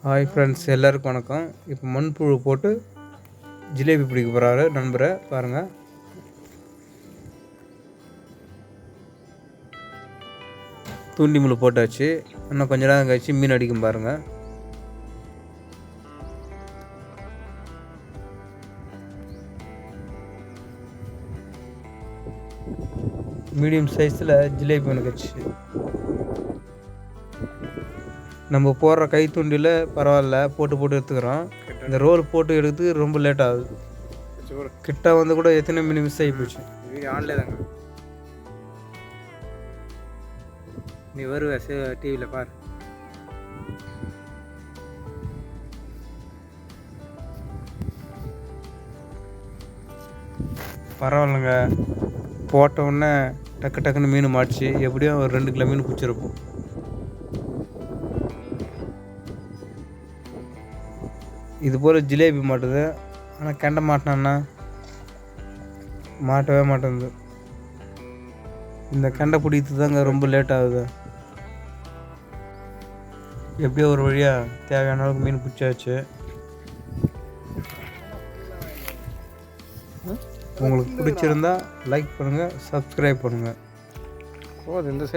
Hi friends, எல்லாருக்கும் வணக்கம். இப்போ மண்புழு போட்டு ஜிலேபி பிடிக்க போகிறாரு நண்பரை பாருங்கள். தூண்டி முள் போட்டாச்சு. இன்னும் கொஞ்ச நேரம் கழிச்சு மீன் அடிக்கும் பாருங்கள். மீடியம் சைஸில் ஜிலேபி ஒன்று கட்சி. நம்ம போடுற கை தூண்டில் பரவாயில்ல, போட்டு எடுத்துக்கிறோம். இந்த ரோல் போட்டு எடுக்கிறதுக்கு ரொம்ப லேட் ஆகுது. கிட்ட வந்து கூட எத்தனை மீன் மிஸ் ஆகி போச்சு. ஆன்லே தாங்க நீ வருவ டிவியில் பாரு. பரவாயில்லைங்க, போட்ட உடனே டக்குன்னு மீன் மாட்டுச்சு. எப்படியும் ஒரு 2 கிலோ மீன் பிடிச்சிருப்போம். இது போல் ஜிலேபி மாட்டுது. ஆனால் கெண்டை மாட்டினான்னா மாட்டவே மாட்டேங்குது. இந்த கெண்டை பிடிக்கிறது தாங்க ரொம்ப லேட் ஆகுது. எப்படியோ ஒரு வழியாக தேவையான அளவுக்கு மீன் பிடிச்சாச்சு. உங்களுக்கு பிடிச்சிருந்தா லைக் பண்ணுங்கள், சப்ஸ்கிரைப் பண்ணுங்கள். இந்த